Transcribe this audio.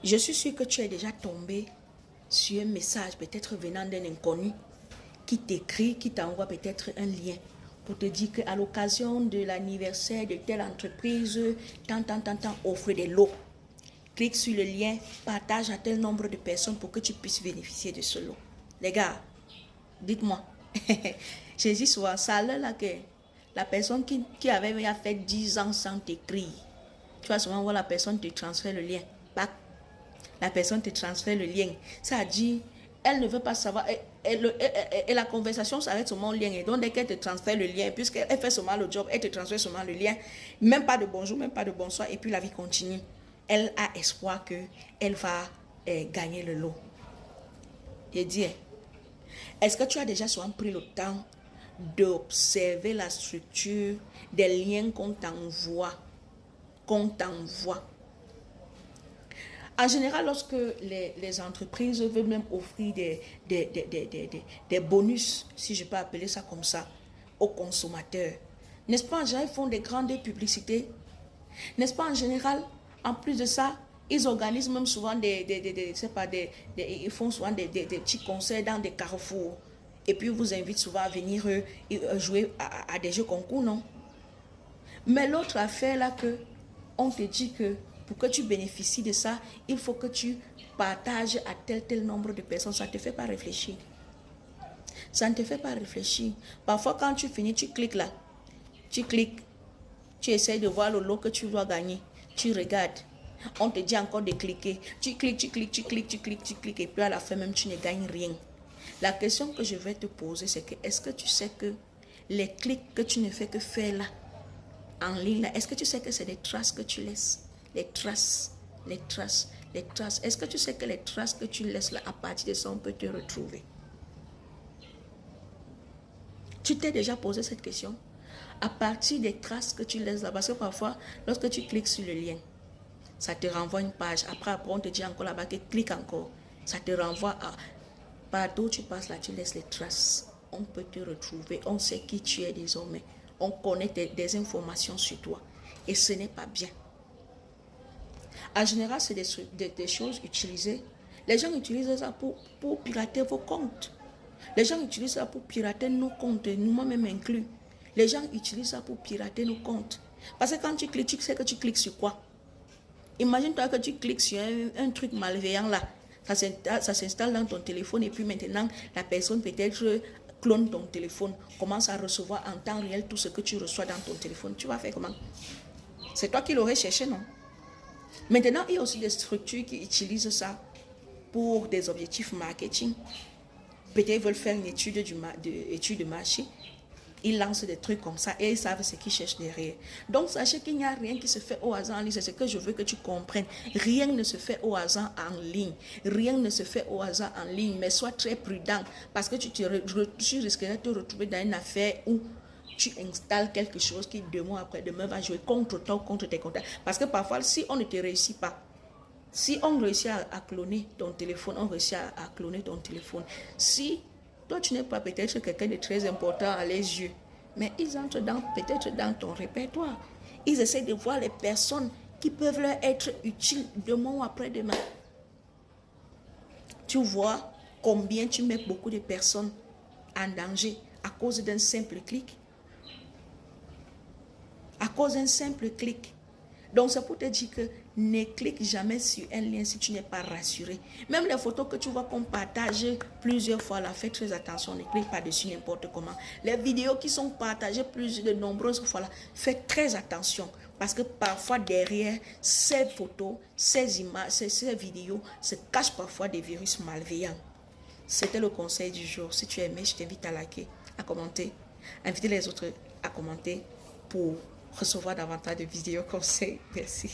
Je suis sûre que tu es déjà tombé sur un message peut-être venant d'un inconnu qui t'écrit, qui t'envoie peut-être un lien pour te dire qu'à l'occasion de l'anniversaire de telle entreprise, tant, offre des lots. Clique sur le lien, partage à tel nombre de personnes pour que tu puisses bénéficier de ce lot. Les gars, dites-moi, j'ai dit souvent ça là que la personne qui avait fait 10 ans sans t'écrire, tu vas souvent voir la personne te transfère le lien. Bac. La personne te transfère le lien. Ça dit, elle ne veut pas savoir, et la conversation s'arrête seulement au lien. Et donc, dès qu'elle te transfère le lien, puisqu'elle fait seulement le job, elle te transfère seulement le lien, même pas de bonjour, même pas de bonsoir, et puis la vie continue. Elle a espoir qu'elle va gagner le lot. J'ai dit, est-ce que tu as déjà souvent pris le temps d'observer la structure des liens qu'on t'envoie? En général, lorsque les entreprises veulent même offrir des bonus, si je peux appeler ça comme ça, aux consommateurs, n'est-ce pas, en général, ils font des grandes publicités. N'est-ce pas, en général, en plus de ça, ils organisent même souvent ils font souvent des petits concerts dans des carrefours. Et puis, ils vous invitent souvent à venir jouer à des jeux concours, non? Mais l'autre affaire là, on te dit que pour que tu bénéficies de ça, il faut que tu partages à tel nombre de personnes. Ça ne te fait pas réfléchir. Ça ne te fait pas réfléchir. Parfois, quand tu finis, tu cliques là. Tu cliques. Tu essaies de voir le lot que tu dois gagner. Tu regardes. On te dit encore de cliquer. Tu cliques. Et puis à la fin même, tu ne gagnes rien. La question que je vais te poser, c'est que est-ce que tu sais que les clics que tu ne fais que faire là, en ligne là, est-ce que tu sais que c'est des traces que tu laisses? Les traces. Est-ce que tu sais que les traces que tu laisses là, à partir de ça, on peut te retrouver? Tu t'es déjà posé cette question? À partir des traces que tu laisses là, parce que parfois, lorsque tu cliques sur le lien, ça te renvoie une page. Après, on te dit encore là-bas que clique encore. Ça te renvoie à... Partout où tu passes là, tu laisses les traces. On peut te retrouver. On sait qui tu es désormais. On connaît des informations sur toi. Et ce n'est pas bien. En général, c'est des choses utilisées. Les gens utilisent ça pour pirater vos comptes. Les gens utilisent ça pour pirater nos comptes, nous-mêmes inclus. Les gens utilisent ça pour pirater nos comptes. Parce que quand tu cliques, tu sais que tu cliques sur quoi? Imagine-toi que tu cliques sur un truc malveillant là. Ça s'installe dans ton téléphone et puis maintenant, la personne peut-être clone ton téléphone, commence à recevoir en temps réel tout ce que tu reçois dans ton téléphone. Tu vas faire comment? C'est toi qui l'aurais cherché, non? Maintenant, il y a aussi des structures qui utilisent ça pour des objectifs marketing. Peut-être ils veulent faire une étude de marché. Ils lancent des trucs comme ça et ils savent ce qu'ils cherchent derrière. Donc, sachez qu'il n'y a rien qui se fait au hasard en ligne. C'est ce que je veux que tu comprennes. Rien ne se fait au hasard en ligne. Rien ne se fait au hasard en ligne. Mais sois très prudent parce que tu risquerais de te retrouver dans une affaire où tu installes quelque chose qui, 2 mois après, demain va jouer contre toi, contre tes contacts. Parce que parfois, si on ne te réussit pas, si on réussit à cloner ton téléphone, on réussit à cloner ton téléphone. Si toi, tu n'es pas peut-être quelqu'un de très important à les yeux, mais ils entrent peut-être dans ton répertoire. Ils essaient de voir les personnes qui peuvent leur être utiles demain ou après-demain. Tu vois combien tu mets beaucoup de personnes en danger à cause d'un simple clic. À cause d'un simple clic. Donc, c'est pour te dire que ne clique jamais sur un lien si tu n'es pas rassuré. Même les photos que tu vois qu'on partage plusieurs fois, là, fais très attention, ne clique pas dessus n'importe comment. Les vidéos qui sont partagées de nombreuses fois, là, fais très attention. Parce que parfois, derrière ces photos, ces images, ces vidéos, se cachent parfois des virus malveillants. C'était le conseil du jour. Si tu as aimé, je t'invite à liker, à commenter, inviter les autres à commenter pour recevoir davantage de vidéos conseils. Merci.